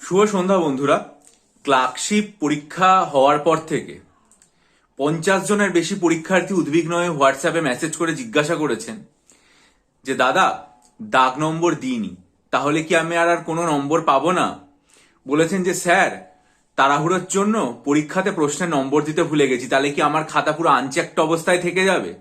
শুভ সন্ধ্যা বন্ধুরা। ক্লার্কশিপ পরীক্ষা হওয়ার পর থেকে 50 জনের বেশি পরীক্ষার্থী উদ্বিগ্ন হয়ে হোয়াটসঅ্যাপে মেসেজ করে জিজ্ঞাসা করেছেন যে দাদা, দাগ নম্বর দিইনি, তাহলে কি আমি আর কোনো নম্বর পাবো না? বলেছেন যে স্যার, তাড়াহুড়োর জন্য পরীক্ষাতে প্রশ্নে নম্বর দিতে ভুলে গেছি, তাহলে কি আমার খাতা পুরো আনচেকড অবস্থায় থেকে যাবে?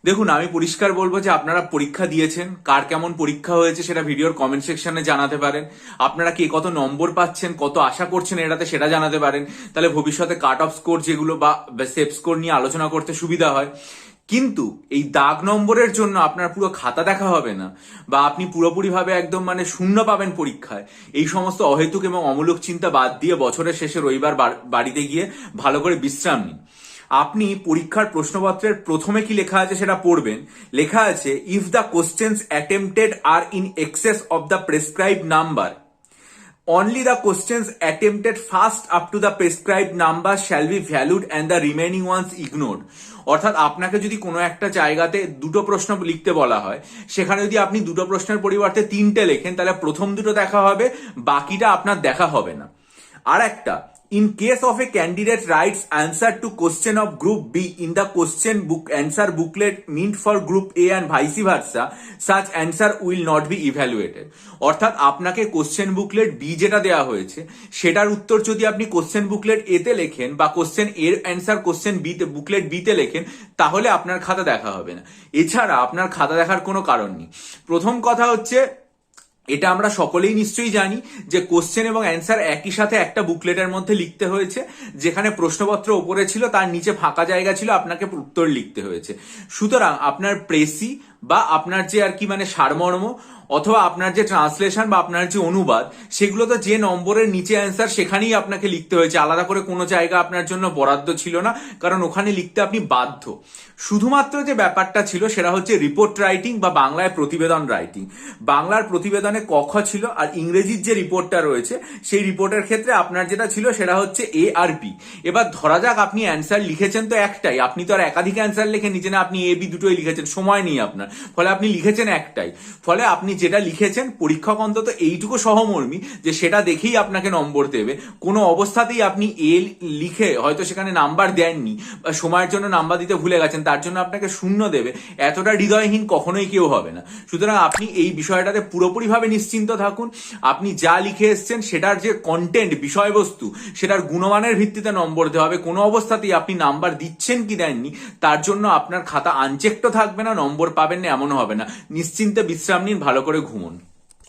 দেখুন, আমি পরিষ্কার বলবো যে আপনারা পরীক্ষা দিয়েছেন, কার কেমন পরীক্ষা হয়েছে সেটা ভিডিওর কমেন্ট সেকশনে জানাতে পারেন। আপনারা কে কত নম্বর পাচ্ছেন, কত আশা করছেন এটাতে, সেটা জানাতে পারেন। তাহলে ভবিষ্যতে কাট অফ স্কোর যেগুলো বা সেফ স্কোর নিয়ে আলোচনা করতে সুবিধা হয়। কিন্তু এই দাগ নম্বরের জন্য আপনার পুরো খাতা দেখা হবে না, বা আপনি পুরোপুরিভাবে একদম শূন্য পাবেন পরীক্ষায়, এই সমস্ত অহেতুক এবং অমূলক চিন্তা বাদ দিয়ে বছরের শেষে রবিবার বাড়িতে গিয়ে ভালো করে বিশ্রাম নিন। আপনি পরীক্ষার প্রশ্নপত্রের প্রথমে কি লেখা আছে সেটা পড়বেন। লেখা আছে, if the questions attempted are in excess of the prescribed number, only the questions attempted first up to the prescribed number shall be valued and the remaining ones ignored. অর্থাৎ আপনাকে যদি কোনো একটা জায়গাতে দুটো প্রশ্ন লিখতে বলা হয়, সেখানে যদি আপনি দুটো প্রশ্নের পরিবর্তে তিনটে লেখেন, তাহলে প্রথম দুটো দেখা হবে, বাকিটা আপনার দেখা হবে না। আর একটা, in case of a candidate writes answer to question of group B in the question book answer booklet meant for group A and vice versa, such answer will not be evaluated. অর্থাৎ আপনাকে question booklet B যেটা দেওয়া হয়েছে সেটার উত্তর যদি আপনি question booklet এ তে লেখেন, বা কোশ্চেন এর অ্যান্সার কোশ্চেন বি তে বুকলেট বি তে লেখেন, তাহলে আপনার খাতা দেখা হবে না। এছাড়া আপনার খাতা দেখার কোনো কারণ নেই। প্রথম কথা হচ্ছে, এটা আমরা সকলেই নিশ্চয়ই জানি যে কোশ্চেন এবং অ্যান্সার একই সাথে একটা বুকলেটের মধ্যে লিখতে হয়েছে। যেখানে প্রশ্নপত্র ওপরে ছিল, তার নিচে ফাঁকা জায়গা ছিল, আপনাকে উত্তর লিখতে হয়েছে। সুতরাং আপনার প্রেসি বা আপনার যে সারমর্ম, অথবা আপনার যে ট্রান্সলেশন বা আপনার যে অনুবাদ, সেগুলো তো যে নম্বরের নিচে অ্যান্সার সেখানেই আপনাকে লিখতে হয়েছে। আলাদা করে কোনো জায়গা আপনার জন্য বরাদ্দ ছিল না, কারণ ওখানে লিখতে আপনি বাধ্য। শুধুমাত্র যে ব্যাপারটা ছিল সেটা হচ্ছে রিপোর্ট রাইটিং বা বাংলায় প্রতিবেদন রাইটিং। বাংলার প্রতিবেদনে ক খ ছিল, আর ইংরেজির যে রিপোর্টটা রয়েছে সেই রিপোর্টের ক্ষেত্রে আপনার যেটা ছিল সেটা হচ্ছে এ আর বি। এবার ধরা যাক আপনি অ্যান্সার লিখেছেন তো একটাই, আপনি তো আর একাধিক অ্যান্সার লিখে নিচে না, আপনি এ বি দুটোই লিখেছেন, সময় নেই আপনার, ফলে আপনি লিখেছেন একটাই। ফলে আপনি যেটা লিখেছেন, পরীক্ষক অন্তত এইটুকু সহমর্মী যে সেটা দেখেই আপনাকে নম্বর দেবে। কোনো অবস্থাতেই আপনি এ লিখে হয়তো সেখানে নাম্বার দেননি, বা সময়ের জন্য নাম্বার দিতে ভুলে গেছেন, তার জন্য আপনাকে শূন্য দেবে, এতটা হৃদয়হীন কখনোই কেউ হবে না। সুতরাং আপনি এই বিষয়টাতে পুরোপুরিভাবে নিশ্চিন্ত থাকুন। আপনি যা লিখে এসছেন সেটার যে কন্টেন্ট, বিষয়বস্তু, সেটার গুণমানের ভিত্তিতে নম্বর দেওয়া হবে। কোনো অবস্থাতেই আপনি নাম্বার দিচ্ছেন কি দেননি তার জন্য আপনার খাতা আনচেকড থাকবে না, নম্বর পাবেন না এমনও হবে না। নিশ্চিন্তে বিশ্রাম নিন, ভালো করে ঘুমুন।